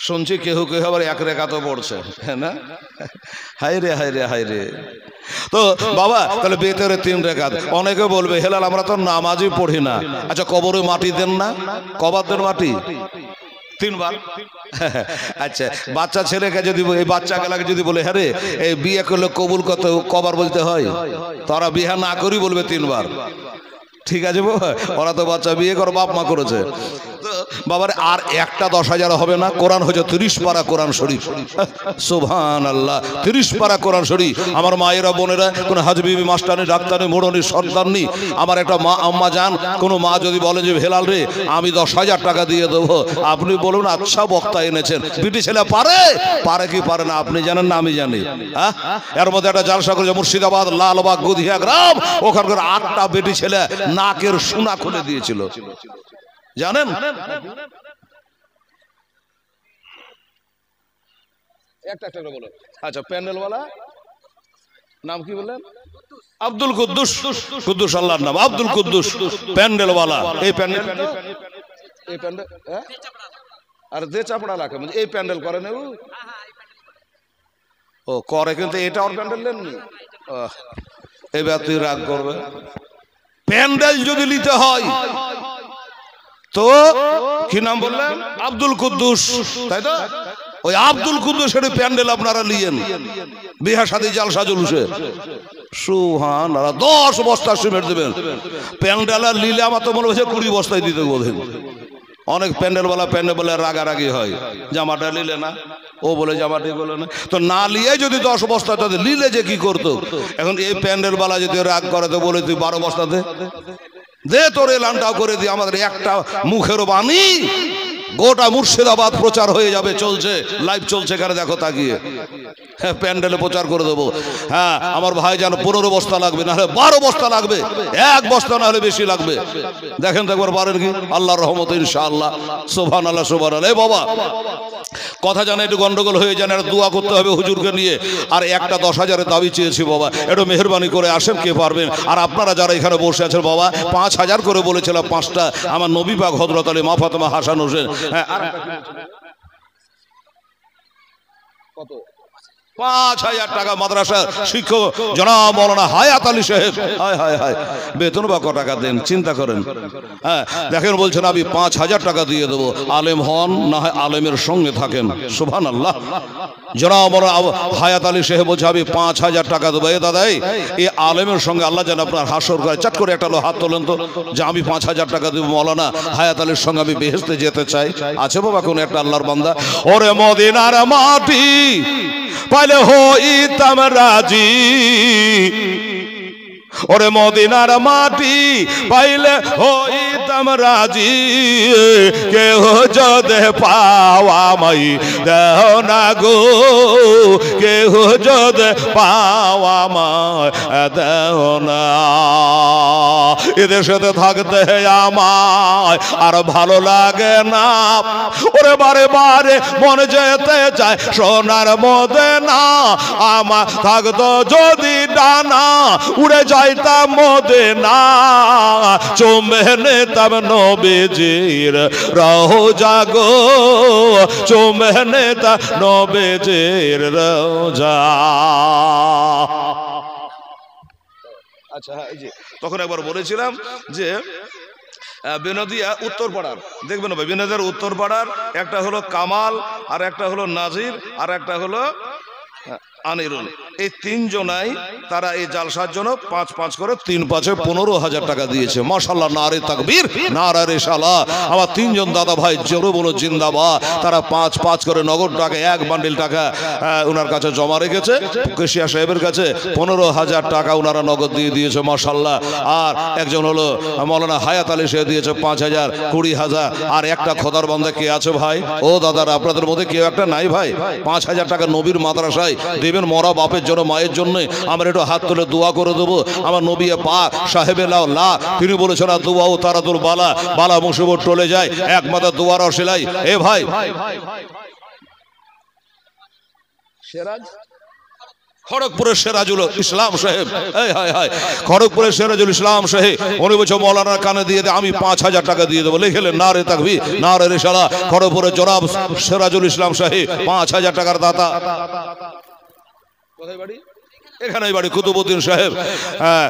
Speaker 1: শুনছি কেউ কেউ আবার 1 রাকাতও পড়ছে, হ্যাঁ না? হায় রে হায় রে হায় রে। তো বাবা তাহলে বেতেরে 3 রাকাত। অনেকে বলবে হেলাল আমরা তো নামাজই পড়ি না। আচ্ছা কবরে মাটি দেন না? কবার দেন মাটি? 3 বার। আচ্ছা বাচ্চা ছেলেকে যদি, এই বাচ্চা গেলাকে যদি বলে হ্যাঁ রে এই বিয়ে করলে কবুল কত কবার বলতে হয়? তারা বিয়ে না করি বলবে 3 বার। ঠিক আছে, ওরা তো বাচ্চা বিয়ে করে বাপ মা করেছে। বাবার আর একটা 10,000 হবে না? কোরআন হচ্ছে 30 পারা কোরআন শরীফ। সুবহানাল্লাহ, 30 পারা কোরআন শরীফ। আমার মায়েরা বোনেরা, কোন হাজবিবি মাস্টারনি ডাক্তারনি মোড়নি সর্দারনি, আমার একটা মা আম্মা যান, কোনো মা যদি বলে যে ভেলাল রে আমি 10,000 টাকা দিয়ে দেবো, আপনি বলুন আচ্ছা বক্তা এনেছেন, বিটি ছেলে পারে পারে কি পারে না আপনি জানেন না আমি জানি? হ্যাঁ, এর মধ্যে একটা জালসা করেছে মুর্শিদাবাদ লালবাগ গুধিয়া গ্রাম, ওখানকার 8টা বেটি ছেলে নাকের সোনা খুলে দিয়েছিল, জানেন? একটা একটা বলো। আচ্ছা, প্যান্ডেলওয়ালা নাম কি বললেন? আব্দুল কুদ্দুস। কুদ্দুস আল্লাহর নাম, আব্দুল কুদ্দুস প্যান্ডেলওয়ালা। এই প্যান্ডেল, এই প্যান্ডেল আর দে চাপড়া লাগে এই প্যান্ডেল করে নেব। ও করে, কিন্তু এটা ওর প্যান্ডেল নেননি। এই ব্যাপারে রাগ করবে। প্যান্ডেল যদি নিতে হয় তো কি নাম বললেন? আব্দুল কুদ্দুস, তাই তো? ওই আব্দুল কুদ্দুসের প্যান্ডেল আপনারা নিয়েন বিহা শাদী জালসা জুলুসে। সুবহানাল্লাহ, 10 বস্তা সিমেন্ট দেবেন। প্যান্ডেল আর নিলে আমার তো মনে হচ্ছে 20 বস্তায় দিতে বোধেন। অনেক প্যান্ডেলওয়ালা প্যান্ডেল বলে রাগারাগি হয়, জামাটা নিলে না, ও বলে জামাটি বলে না। তো না নিয়ে যদি 10 বস্তা তাদের নিলে যে কি করতো? এখন এই প্যান্ডেলওয়ালা যদি রাগ করে তো বলে তুই 12 বস্তা দে, দে তোর এলানটাও করে দি। আমাদের একটা মুখের বাণী গোটা মুর্শিদাবাদ প্রচার হয়ে যাবে, চলছে, লাইভ চলছে এখানে, দেখো তাকিয়ে। হ্যাঁ, প্যান্ডেলে প্রচার করে দেবো। হ্যাঁ, আমার ভাই জানো 15 বস্তা লাগবে, না হলে 12 বস্তা লাগবে, 1 বস্তা না হলে বেশি লাগবে। দেখেন তো একবার পারেন কি? আল্লাহর রহমতে ইনশাআল্লাহ। সুবহানাল্লাহ সুবহানাল্লাহ। এই বাবা, কথা জানে একটু গন্ডগোল হয়ে যান, একটা দোয়া করতে হবে হুজুরকে নিয়ে। আর একটা 10,000-এর দাবি চেয়েছি বাবা, একটু মেহরবানি করে আসেন, কে পারবেন? আর আপনারা যারা এখানে বসে আছেন বাবা, 5,000 করে বলেছিলাম, 5টা আমার নবী পাক হযরত আলী মা ফাতেমা হাসান হোসেন। হ্যাঁ, কত? 5,000 টাকা মাদ্রাসা শিক্ষক জনাব মাওলানা হায়াত আলী সাহেব। হায় হায় হায়, বেতন বা কত টাকা দেন চিন্তা করেন। হ্যাঁ, দেখেন বলছেন আমি 5,000 টাকা দিয়ে দেবো, আলেম হন না হয় আলেমের সঙ্গে থাকেন। সুবহানাল্লাহ। জনাব মাওলানা হায়াত আলী সাহেব বলছে আমি 5,000 টাকা দেবো। এ দাদাই, এই আলেমের সঙ্গে আল্লাহ যেন আপনার হাসর করে। চাট করে একটা হাত তোলেন তো, যে আমি 5,000 টাকা দেবো, মাওলানা হায়াত আলীর সঙ্গে আমি বেহেশতে যেতে চাই। আছে বাবা কোন একটা আল্লাহর বান্দা? ওরে মদিনার মাটি পাইলে হইতাম রাজি, ওরে মদিনার মাটি পাইলে হইতাম রাজি, কেহ যদি পাওয়া মাই দেও না গো, কেহ যদি পাওয়া মাই দেও না। এদেশেতে থাকতে আমায় আর ভালো লাগে না, ওরে বারে বারে মনে যেতে চায় সোনার মদিনা। আমার থাকতো যদি ডানা, উড়ে যাইতাম মদিনা, চুমে নিতাম নবীজির রওজা গো, চুমে নিতাম নবীজির রওজা। আচ্ছা, এই যে তখন একবার বলেছিলাম যে বিনোদিয়া উত্তরপাড়ার, দেখবেন ভাই, বিনোদিয়ার উত্তরপাড়ার একটা হলো কামাল, আর একটা হলো নাজির, আর একটা হলো আনিরুল। এই 3 জনাই তারা এই জালসার জন্য 5-5 করে 3 5-এ 15,000 টাকা দিয়েছে। মাশাআল্লাহ, নারে তাকবীর, নারে রিসালাহ। আমার 3 জন দাদা ভাই জোরে বলো জিন্দাবাদ। তারা 5-5 করে নগদ টাকা, 1 বান্ডিল টাকা ওনার কাছে জমা রেখেছে, কেশিয়া সাহেবের কাছে 15,000 টাকা ওনারা নগদ দিয়ে দিয়েছে। মাশাআল্লাহ। আর একজন হলো মাওলানা হায়াত আলী, সে দিয়েছে 5,000, 20,000। আর একটা খোদার বান্দা কে আছে ভাই? ও দাদারা, আপনাদের মধ্যে কেউ একটা নাই ভাই? 5,000 টাকা নবীর মাদ্রাসায় দেবেন, মরা বাপের জন্য, মায়ের জন্য। আমরা একটু হাত তুলে দোয়া করে দেবো। আমার নবী পাক সাহেবে লা, তিনি বলেছেন দোয়া ও তারাতুল বালা, বালা মুসিবত টলে যায় একমাত্র দোয়ার অশিলাই। এ ভাই সিরাজ, খড়গপুরের সিরাজুল ইসলাম সাহেব, খড়গপুরের সিরাজুল ইসলাম সাহেব, উনি বলছে মৌলানার কানে দিয়ে আমি 5,000 টাকা দিয়ে দেবো। লিখলেন নারে তাকবীর, নারে রিসালাহ। খড়গপুরের জনাব সিরাজুল ইসলাম সাহেব 5,000 টাকার দাতা। কোথায় বাড়ি? এখানে বাড়ি কুতুবউদ্দিন সাহেব। হ্যাঁ,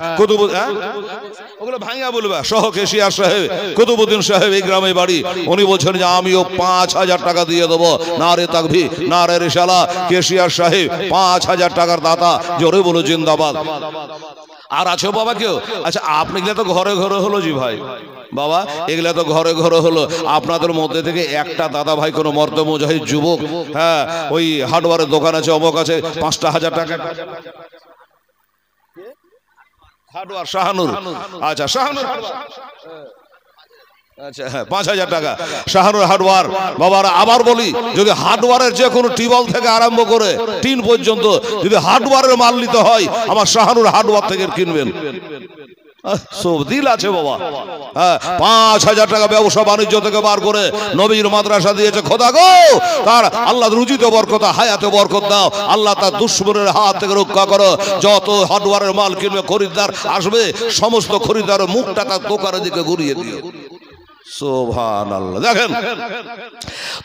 Speaker 1: ওগুলো ভাঙা বলবা, সহ কেশিয়া সাহেব, কুতুবউদ্দিন সাহেব এই গ্রামে বাড়ি। উনি বলছেন যে আমিও 5,000 টাকা দিয়ে দেবো। নারে তাকবীর, নারে রিসালাহ। কেশিয়া সাহেব 5,000 টাকার দাতা, জোরে বলো জিন্দাবাদ। আর আছে বাবা কেউ? আচ্ছা আপনি এগুলা তো ঘরে ঘরে হলো জি ভাই বাবা, এগুলা তো ঘরে ঘরে হলো। আপনাদের মধ্যে থেকে একটা দাদা ভাই কোনো মর্দ মুজাহিদ যুবক, হ্যাঁ ওই হার্ডওয়ারের দোকান আছে অমুক আছে 5,000 টাকা হার্ডওয়ার শাহানুর, আচ্ছা শাহানুর আচ্ছা হ্যাঁ 5,000 টাকা শাহানুর হার্ডওয়ার। বাবারা আবার বলি, যদি হার্ডওয়ারের যে কোনো টিউবওয়েল থেকে আরম্ভ করে টিন পর্যন্ত যদি হার্ডওয়ারের মাল নিতে হয় আমার শাহানুর হার্ডওয়ার থেকে কিনবেন। সব দিল আছে বাবা। হ্যাঁ 5,000 টাকা ব্যবসা বাণিজ্য থেকে বার করে নবীর মাদ্রাসা দিয়েছে। খোদা গো তার আল্লাহ রুজিতে বরকত, হায়াতে বরকত দাও, আল্লাহ তার দুশ্মনের হাত থেকে রক্ষা করো। যত হার্ডওয়ারের মাল কিনবে খরিদ্দার আসবে, সমস্ত খরিদ্দারের মুখটা তার দোকানের দিকে ঘুরিয়ে দিও। সুবহানাল্লাহ। দেখেন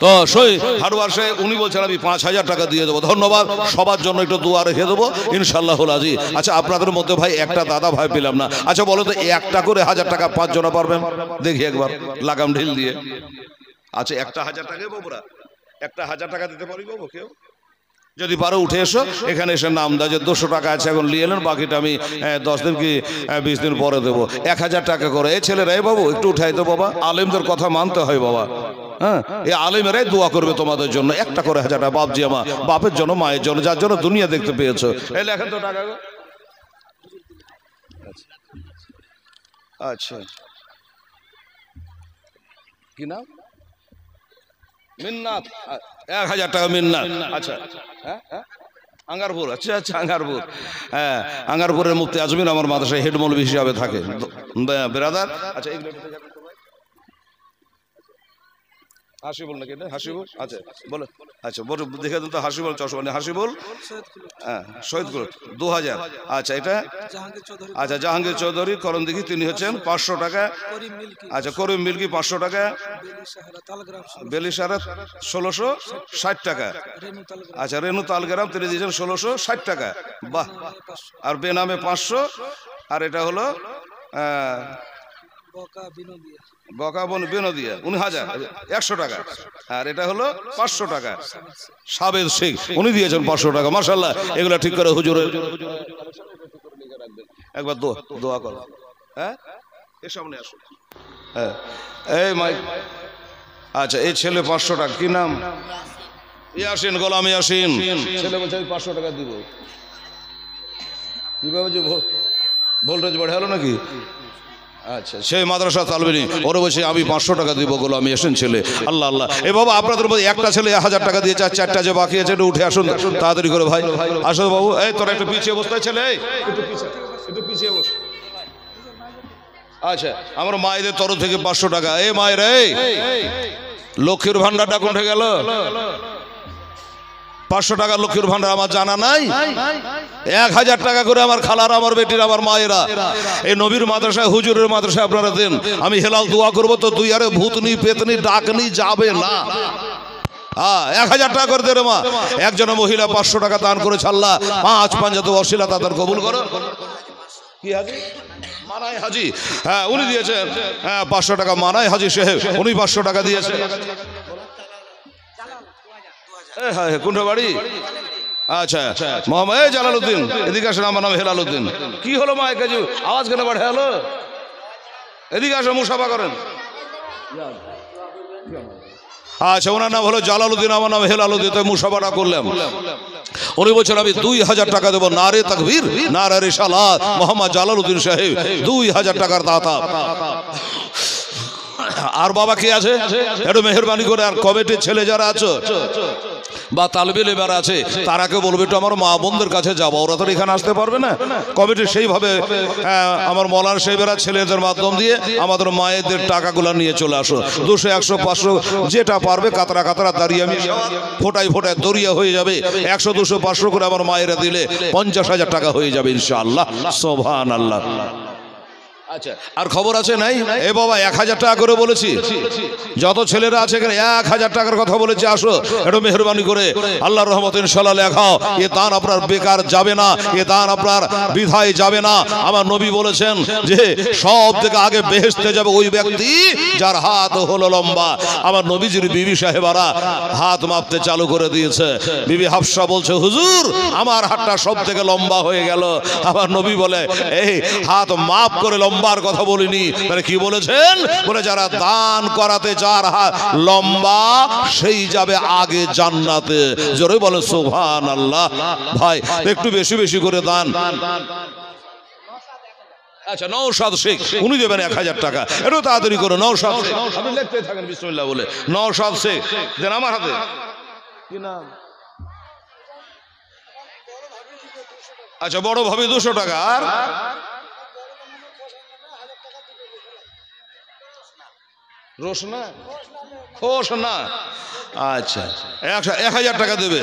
Speaker 1: তো সেই হার্ডওয়ার সে উনি বলছেন আমি 5,000 টাকা দিয়ে দেবো। ধন্যবাদ, সবার জন্য একটু দোয়া রেখে দেবো ইনশাআল্লাহ আজি। আচ্ছা আপনাদের মধ্যে ভাই একটা দাদা ভাই পেলাম না। আচ্ছা বলো তো একটা করে 1,000 টাকা 5 জনা পারবেন? দেখি একবার লাগাম ঢিল দিয়ে। আচ্ছা একটা 1,000 টাকাই বাবুরা, একটা 1,000 টাকা দিতে পারি বাবু কেউ? যদি পারো উঠে এসো, এখানে এসে নাম দাও যে 200 টাকা আছে এখন নিয়ে এলেন, বাকিটা আমি 10 দিন কি 20 দিন পরে দেবো। 1,000 টাকা করে। এই ছেলেরা বাবু একটু উঠাই তো বাবা, আলেমদের কথা মানতে হয় বাবা। হ্যাঁ এই আলেমেরাই দোয়া করবে তোমাদের জন্য। একটা করে 1,000 টাকা বাপজি আমার, বাপের জন্য মায়ের জন্য, যার জন্য দুনিয়া দেখতে পেয়েছো। এই লেখেন তো টাকা। আচ্ছা কি নাম? মিন্নাত। 1,000 টাকা মিন্নাত। আচ্ছা হ্যাঁ আঙ্গারপুর। আচ্ছা আচ্ছা আঙ্গারপুর, হ্যাঁ আঙ্গারপুরের মুফতি আজমির আমার মাদ্রাসায় হেড মৌলভী হিসাবে থাকে ব্রাদার। আচ্ছা হাসিবুল নাকি এটা? হাসিবুল আচ্ছা বলো। আচ্ছা বলো দেখে দিন তো হাসিবুল চশমা হাসিবুল হ্যাঁ শহীদগুল 2,000। আচ্ছা এটা আচ্ছা জাহাঙ্গীর চৌধুরী করণদিঘি, তিনি হচ্ছেন 500 টাকা। আচ্ছা করিম মিল্কি 500 টাকা। বেলিসারা 1,660 টাকা। আচ্ছা রেনু তালগ্রাম তিনি দিয়েছেন 1,660 টাকা। বাহ। আর বেনামে 500। আর এটা হলো বকা বিনোদিয়া 1,000 টাকা। আর এটা হলো 500 টাকা। সাবেদ শেখ উনি দিয়েছেন 500 টাকা। মাশাআল্লাহ এগুলা ঠিক করে হুজুরের একবার দোয়া করো। হ্যাঁ এর সামনে আসো। হ্যাঁ এই মাইক। আচ্ছা এই ছেলে 500 টাকা, কি নাম? ইয়াসিন, গোলাম ইয়াসিন। ছেলে বলছে আমি 500 টাকা দিব। কিভাবে যে ভোল্টেজ বাড়ে হলো নাকি? আচ্ছা সেই মাদ্রাসা তালবিনী ওরে বলছে আমি 500 টাকা দিব গোলাম ইয়াসিন ছেলে। আল্লাহ আল্লাহ। এ বাবা আপনাদের মধ্যে একটা ছেলে 1,000 টাকা দিয়েছে, আর 4টা যে বাকি আছে একটু উঠে আসুন তাড়াতাড়ি করে ভাই। আসো বাবু। এই তোরা একটু পিছিয়ে বসতে ছেলে, একটু পিছিয়ে বস। আচ্ছা আমার মায়েদের তরফ থেকে 500 টাকা। এই মায়ের এই লক্ষ্মীর ভান্ডারটা কোনটা গেল? 500 টাকা লক্ষ্মীর ভান্ডার আমার জানা নাই। 1,000 টাকা করে আমার খালার, আমার বেটির, আমার মায়েরা এই নবীর মাদ্রাসায় হুজুরের মাদ্রাসায় আপনারা দেন। আমি হেলাল দোয়া করবো তো দুই আরে ভূতনি পেতনি ডাকনি যাবে না। 1,000 টাকা করে দে রে মা। একজন মহিলা 500 টাকা দান করেছে। আল্লাহ 5 পাঞ্জাত ওসিলা তাদের কবুল করো। কি হাজি? মানাই হাজি, হ্যাঁ উনি দিয়েছেন 500 টাকা। মানাই হাজি সাহেব উনি 500 টাকা দিয়েছে। কোনটা বাড়ি? আচ্ছা মোহাম্মদ এই জালালউদ্দিন এদিকে আসেন। আমার নাম হেলালউদ্দিন। কি হলো মা কাজু আওয়াজ কেন বাড়ে হলো? এদিকে আসেন মুসাফা করেন। আচ্ছা ওনার নাম হলো জালালউদ্দিন, আমার নাম হেলালউদ্দিন। তো মুসাফাটা করলাম। উনি বলছেন আমি 2,000 টাকা দেবো। নারে তাকবীর নারে রিসালাত। মোহাম্মদ জালালউদ্দিন সাহেব 2,000 টাকার দাতা। আর বাবা কে আছে একটু মেহরবানি করে, আর কমিটির ছেলে যারা আছো বা তালবে লেবার আছে তারাকে বলবে একটু আমার মা বোনদের কাছে যাবো, ওরা তো এখানে আসতে পারবে না। কমিটি সেইভাবে আমার মলার সাহেবেরা ছেলেদের মাধ্যম দিয়ে আমাদের মায়েদের টাকাগুলো নিয়ে চলে আসো। 200 100 500 যেটা পারবে কাতরা কাতরা দাঁড়িয়ে আমি ফোটায় ফোটায় দরিয়া হয়ে যাবে। 100 200 500 করে আমার মায়েরা দিলে 50,000 টাকা হয়ে যাবে ইনশাআল্লাহ। সুবহানাল্লাহ। আচ্ছা, আর খবর আছে নাই? এ বাবা 1000 টাকা করে বলেছি, যত ছেলেরা আছে এখানে 1000 টাকার কথা বলেছি, আসো একটু মেহরবানি করে আল্লাহর রহমতে ইনশাআল্লাহ লেখাও। এ দান আপনার বেকার যাবে না, এ দান আপনার বৃথায় যাবে না। আমার নবী বলেছেন যে সব থেকে আগে বেহেশতে যাবে ওই ব্যক্তি যার হাত হলো লম্বা। আমার নবীজির বিবি সাহেবারা হাত মাপতে চালু করে দিয়েছে। বিবি হাফসা বলছে, হুজুর আমার হাতটা সব থেকে লম্বা হয়ে গেল। আমার নবী বলে, এই হাত মাপ করে লম্বার কথা বলিনি, মানে কি বলেছেন? বলে যারা দান করাতে যার হাত লম্বা সেই যাবে আগে জান্নাতে। জোরে বলে সুবহানাল্লাহ। ভাই একটু বেশি বেশি করে দান। আচ্ছা, নওশাদ শেখ উনি দেবেন 1000 টাকা, একটু তাড়াতাড়ি করে। নওশাদ শেখ, আপনি লিখতে থাকেন বিসমিল্লাহ বলে। নওশাদ শেখ দেন আমার হাতে। কি নাম? আচ্ছা, বড় ভাবি 200 টাকা। আর রোশনা খোশনা, আচ্ছা 1000 টাকা দেবে।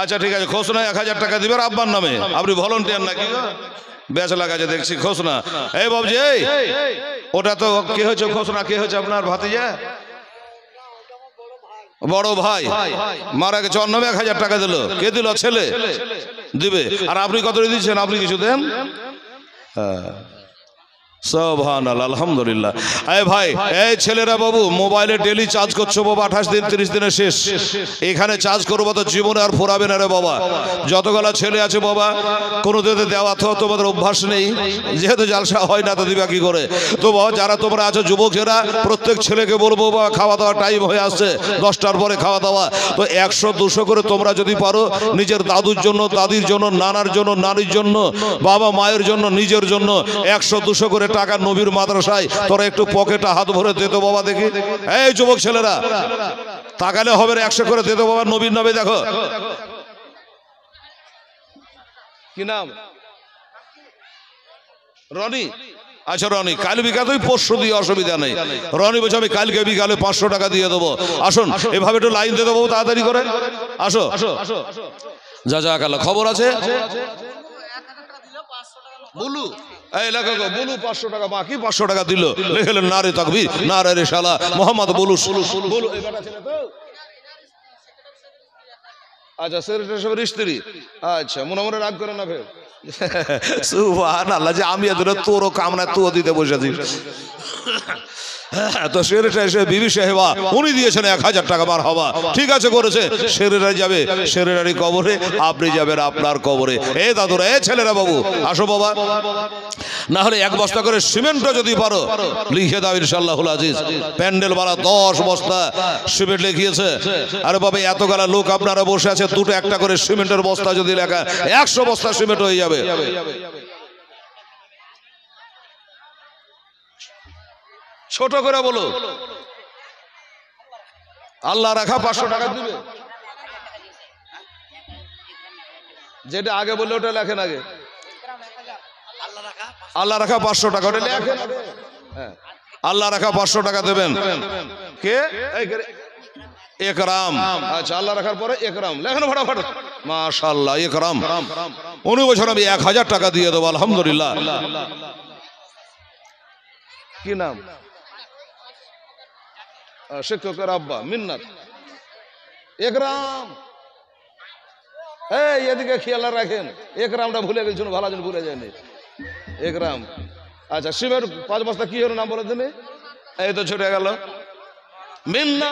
Speaker 1: আচ্ছা ঠিক আছে, খোশনা 1000 টাকা দিবে আব্বার নামে। আপনি ভলান্টিয়ার নাকি? বেচ লাগাছে দেখছি খোশনা। এই বাবজি, ওটা তো কে হয়েছে? খোশনা কে হয়েছে আপনার ভাতিজা? বড় ভাই মারা গেছে, অন্য 1000 টাকা দিল। কে দিল? ছেলে দিবে। আর আপনি কত দিচ্ছেন? আপনি কিছু দেন। হ্যাঁ, সুবহানাল্লাহ, আলহামদুলিল্লাহ। এই ভাই, এই ছেলেরা বাবু মোবাইলে ডেলি চার্জ করছো বাবা, 28 দিন 30 দিনে শেষ। এখানে চার্জ করবো তো জীবনে আর ফুরাবে না রে বাবা। যতগুলা ছেলে আছে বাবা, কোনো দিতে দেওয়া তো তোমাদের অভ্যাস নেই, যেহেতু জালসা হয় না তো দিবা কি করে। তো বাবা যারা তোমরা আছো যুবকেরা, প্রত্যেক ছেলেকে বলবো বাবা খাওয়া দাওয়া টাইম হয়ে আসছে, 10টার পরে খাওয়া দাওয়া। তো 100-200 করে তোমরা যদি পারো, নিজের দাদুর জন্য, দাদির জন্য, নানার জন্য, নানির জন্য, বাবা মায়ের জন্য, নিজের জন্য 100-200 করে টাকা নবীর মাদ্রাসায় তোরা একটু পকেটে হাত ভরে দে তো বাবা দেখি। এই যুবক ছেলেরা তাকালে হবে না, 100 করে দে তো বাবা নবীর নামে। দেখো কি নাম? রনি। আচ্ছা রনি, কাল বিকালে পরশু দিয়ে অসুবিধা নেই। রনি বলছে আমি কালকে বিকালে 500 টাকা দিয়ে দেবো। আসুন এভাবে একটু লাইন দিয়ে দেবো তাড়াতাড়ি করে। আসো জাযাকাল্লাহ। খবর আছে? বুলু, এই লেখো বুলু 500 টাকা, বাকি 500 টাকা দিল। লিখলেন নারে তাকবীর, নারে রিসালাত, মোহাম্মদ বুলু। বুলু এই বেটা ছেলে তো? আচ্ছা, সেক্রেটারি সাহেবের স্ত্রী। আচ্ছা, মনে মনে রাগ করে না ফের। সুবহানাল্লাহ, যে আমি এদের তোরও কামনা তুও দিতে বসেছি। তো সেক্রেটারি বিবি সাহেবা উনি দিয়েছেন 1000 টাকা। মার হবা, ঠিক আছে করেছে। সেক্রেটারি যাবে সেক্রেটারি কবরে, আপনি যাবেন আপনার কবরে। এ দাদুরা, এ ছেলেরা বাবু আসো বাবা। না হলে 1 বস্তা করে সিমেন্টও যদি পারো লিখে দাও ইনশাআল্লাহুল আজিজ। প্যান্ডেল বালা 10 বস্তা সিমেন্ট লিখিয়েছে। আরে বাবা এত গালা লোক আপনারা বসে আছে, দুটো একটা করে সিমেন্টের বস্তা যদি লেখা, 100 বস্তা সিমেন্ট হয়ে যাবে। ছোট করে বলো, আল্লাহ রাখা 500 টাকা দিবে। যেটা আগে বললে ওটা লেখেন আগে। আল্লাহ রাখা 500 টাকা, ওটা লেখেন। হ্যাঁ, আল্লাহ রাখা 500 টাকা দেবেন। কে? একরাম। আচ্ছা, আল্লাহ রাখার পরে একরাম লেখেন ফটাফট। মাশাআল্লাহ, একরাম। উনি বছর আমি 1000 টাকা দিয়ে দেবো। আলহামদুলিল্লাহ। কি নাম? শিক্ষকের আব্বা মিন্নাত। একরাম, এই এদিকে খেয়াল রাখেন। একরামটা ভুলে গেছেন, ভালো জন ভুলে যায়নি। একরাম। আচ্ছা, শিবের 5 বস্তা কি হলো নাম বলে দিনে? এই তো ছুটে গেল। মিন্নাত।